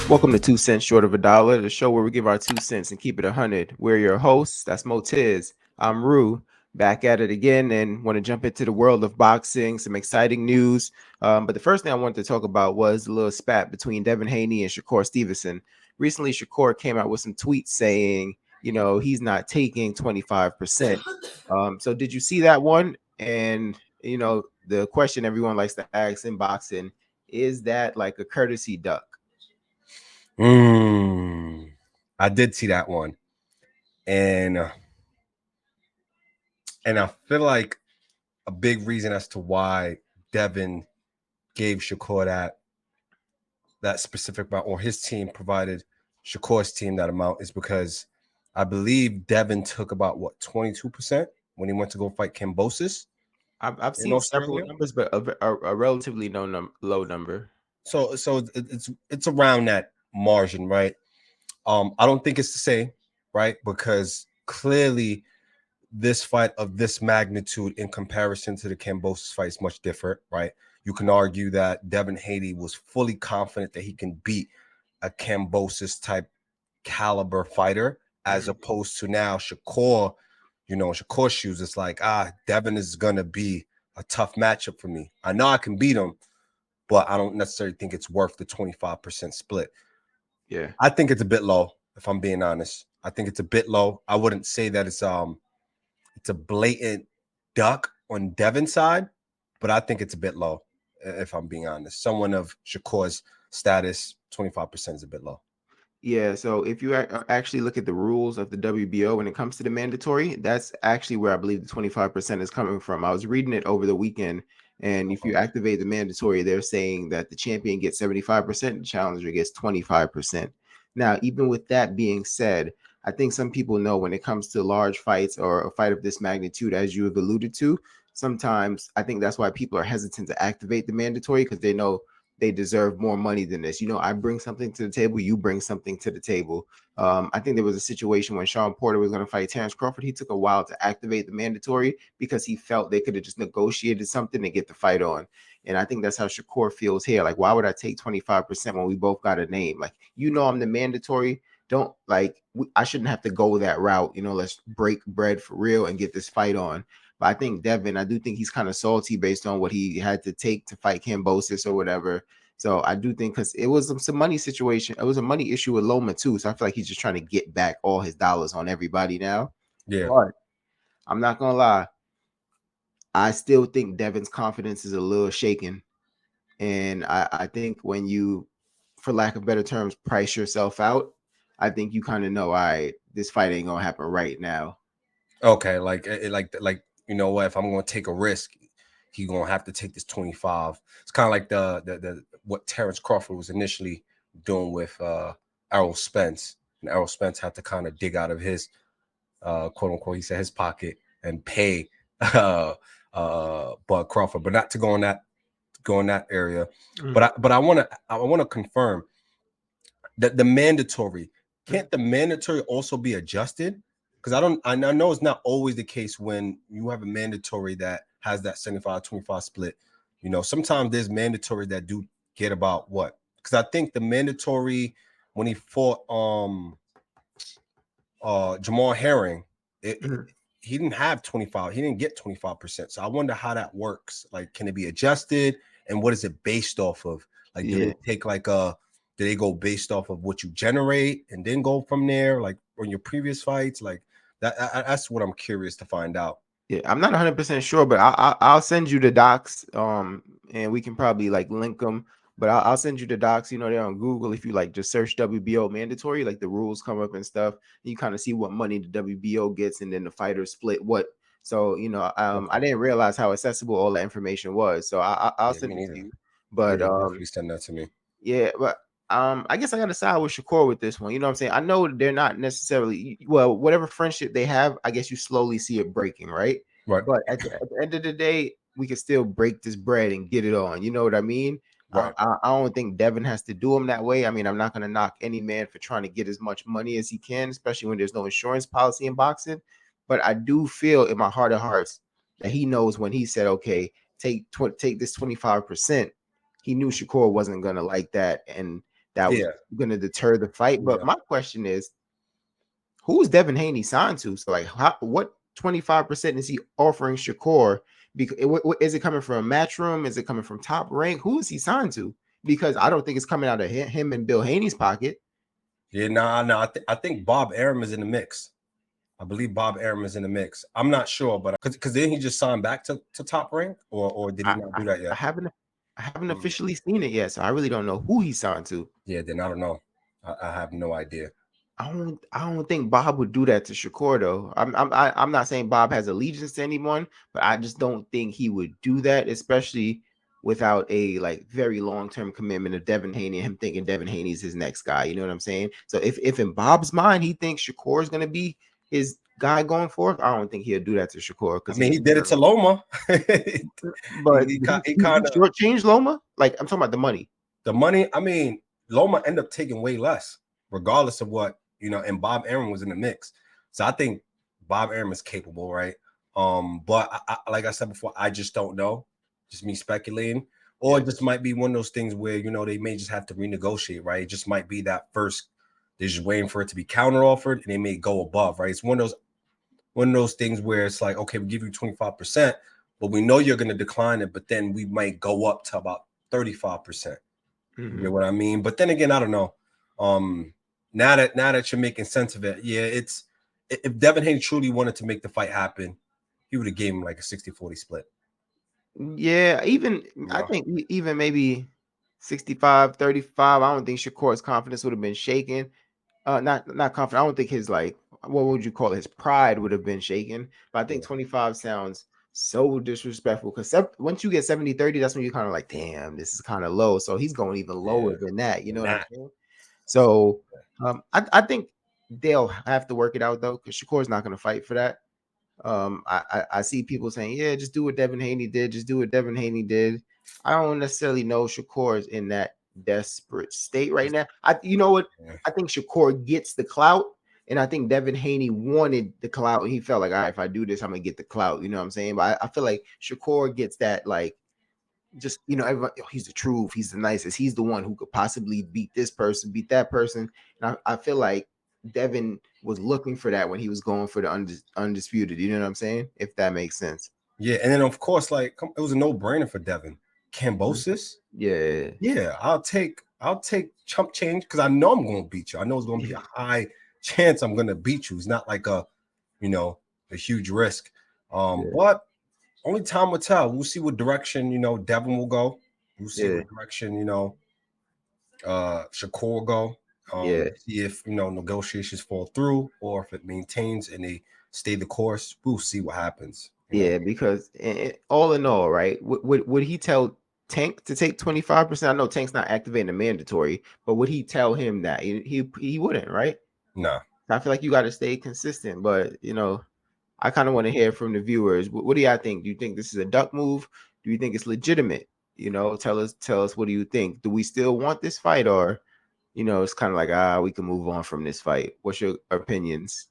Welcome to 2 cents Short of a Dollar, the show where we give our 2 cents and keep it 100. We're your hosts. That's Motiz. I'm Rue, back at it again, and want to jump into the world of boxing. Some exciting news. But the first thing I wanted to talk about was the little spat between Devin Haney and Shakur Stevenson. Recently, Shakur came out with some tweets saying, he's not taking 25%. So did you see that one? And the question everyone likes to ask in boxing is that like a courtesy duck? I did see that one, and I feel like a big reason as to why Devin gave Shakur that specific amount, or his team provided Shakur's team that amount, is because I believe Devin took about 22% when he went to go fight Kambosos. I've In seen several Australia. numbers, but a relatively low number. So it's around that margin, right? I don't think it's the same, right? Because clearly this fight of this magnitude in comparison to the Kambosos fight is much different, right? You can argue that Devin Haney was fully confident that he can beat a Kambosos type caliber fighter, as opposed to now Shakur, Shakur's shoes. It's like, Devin is gonna be a tough matchup for me. I know I can beat him, but I don't necessarily think it's worth the 25% split. Yeah. I think it's a bit low, if I'm being honest. I think it's a bit low. I wouldn't say that it's a blatant duck on Devin's side, but I think it's a bit low, if I'm being honest. Someone of Shakur's status, 25% is a bit low. Yeah, so if you actually look at the rules of the WBO when it comes to the mandatory, that's actually where I believe the 25% is coming from. I was reading it over the weekend, and if you activate the mandatory, they're saying that the champion gets 75%, the challenger gets 25%. Now, even with that being said, I think some people know when it comes to large fights or a fight of this magnitude, as you have alluded to, sometimes I think that's why people are hesitant to activate the mandatory because they know they deserve more money than this. I bring something to the table, you bring something to the table. I think there was a situation when Sean Porter was going to fight Terrence Crawford. He took a while to activate the mandatory because he felt they could have just negotiated something to get the fight on. And I think that's how Shakur feels here. Like, why would I take 25% when we both got a name? Like, I'm the mandatory. Don't I shouldn't have to go that route. Let's break bread for real and get this fight on. But I think Devin, I do think he's kind of salty based on what he had to take to fight Kambosos or whatever. So I do think because it was some money situation, it was a money issue with Loma too. So I feel like he's just trying to get back all his dollars on everybody now. Yeah. But I'm not gonna lie, I still think Devin's confidence is a little shaken. And I think when you, for lack of better terms, price yourself out, I think you kind of know, all right, this fight ain't gonna happen right now. Okay, like you know what? If I'm going to take a risk, he's going to have to take this 25. It's kind of like the what Terrence Crawford was initially doing with Errol Spence, and Errol Spence had to kind of dig out of his quote unquote, he said, his pocket and pay Bud Crawford, but not to go in that area. But I want to confirm that the mandatory, can't the mandatory also be adjusted? Because I know it's not always the case when you have a mandatory that has that 75-25 split. Sometimes there's mandatory that do get about what? Because I think the mandatory when he fought Jamal Herring, he didn't have 25, he didn't get 25%. So I wonder how that works. Like, can it be adjusted? And what is it based off of? Like, do they take do they go based off of what you generate and then go from there, like on your previous fights? Like that's what I'm curious to find out. Yeah, I'm not 100% sure, but I'll send you the docs, and we can probably like link them. But I'll send you the docs. They're on Google. If you like, just search WBO mandatory, like the rules come up and stuff. You kind of see what money the WBO gets, and then the fighters split what. So I didn't realize how accessible all that information was. So I'll Yeah, send me it to neither. you. But Yeah, definitely send that to me. yeah, but I guess I gotta side with Shakur with this one. You know what I'm saying? I know they're not necessarily well, whatever friendship they have, I guess you slowly see it breaking, right? Right. But at the end of the day, we can still break this bread and get it on. You know what I mean? Right. I don't think Devin has to do him that way. I mean, I'm not gonna knock any man for trying to get as much money as he can, especially when there's no insurance policy in boxing. But I do feel in my heart of hearts that he knows when he said, "Okay, take this 25%." He knew Shakur wasn't gonna like that, and that was Yeah. going to deter the fight. But Yeah. my question is, who's Devin Haney signed to? So like, what 25% is he offering Shakur? Because is it coming from Matchroom? Is it coming from Top Rank? Who is he signed to? Because I don't think it's coming out of him and Bill Haney's pocket. Yeah, no. I think Bob Arum is in the mix. I believe Bob Arum is in the mix. I'm not sure, but because then he just signed back to Top Rank, or did he not do that I yet? haven't officially seen it yet, so I really don't know who he signed to. Yeah, then I don't know. I have no idea. I don't think Bob would do that to Shakur though. I'm not saying Bob has allegiance to anyone, but I just don't think he would do that, especially without a like very long-term commitment of Devin Haney and him thinking Devin Haney is his next guy. You know what I'm saying? So if in Bob's mind he thinks Shakur is gonna be his guy going forth, I don't think he'll do that to Shakur I because mean, he did it to Loma. but he he kind of shortchanged Loma. Like I'm talking about the money. the money. I mean, Loma ended up taking way less, regardless of what and Bob Arum was in the mix. So I think Bob Arum is capable, right? But like I said before, I just don't know. Just me speculating. Or it just might be one of those things where, they may just have to renegotiate, right? It just might be that first, they're just waiting for it to be counter offered and they may go above, right? It's one of those things where it's like, okay, we give you 25%, but we know you're going to decline it, but then we might go up to about 35%. You know what I mean? But then again, I don't know. Now that you're making sense of it, yeah, if Devin Haney truly wanted to make the fight happen, he would have gave him like a 60-40 split. Yeah, I think even maybe 65-35. I don't think Shakur's confidence would have been shaken. Not confident. I don't think his what would you call it? His pride would have been shaken. But I think 25 sounds so disrespectful because once you get 70-30, that's when you're kind of like, damn, this is kind of low. So he's going even lower than that. You know what I'm saying? So I think they'll have to work it out though, because Shakur's not going to fight for that. I see people saying, yeah, just do what Devin Haney did. Just do what Devin Haney did. I don't necessarily know Shakur is in that desperate state right now. You know what? I think Shakur gets the clout, and I think Devin Haney wanted the clout, and he felt like, all right, if I do this, I'm gonna get the clout. You know what I'm saying? But I feel like Shakur gets that, like, just everyone, he's the truth, he's the nicest, he's the one who could possibly beat this person, beat that person. And I feel like Devin was looking for that when he was going for the undisputed. You know what I'm saying? If that makes sense. Yeah, and then of course, like it was a no-brainer for Devin. Cambosis. Yeah. I'll take chump change because I know I'm going to beat you. I know it's going to be a high chance I'm going to beat you. It's not like a huge risk. But only time will tell. We'll see what direction Devin will go. We'll see what direction Shakur will go. See if negotiations fall through or if it maintains and they stay the course. We'll see what happens. Because all in all, right? Would he tell Tank to take 25%? I know Tank's not activating the mandatory, but would he tell him that? He wouldn't, right? No. I feel like you got to stay consistent, but I kind of want to hear from the viewers. What do y'all think? Do you think this is a duck move? Do you think it's legitimate? Tell us what do you think? Do we still want this fight, or it's kind of like we can move on from this fight? What's your opinions?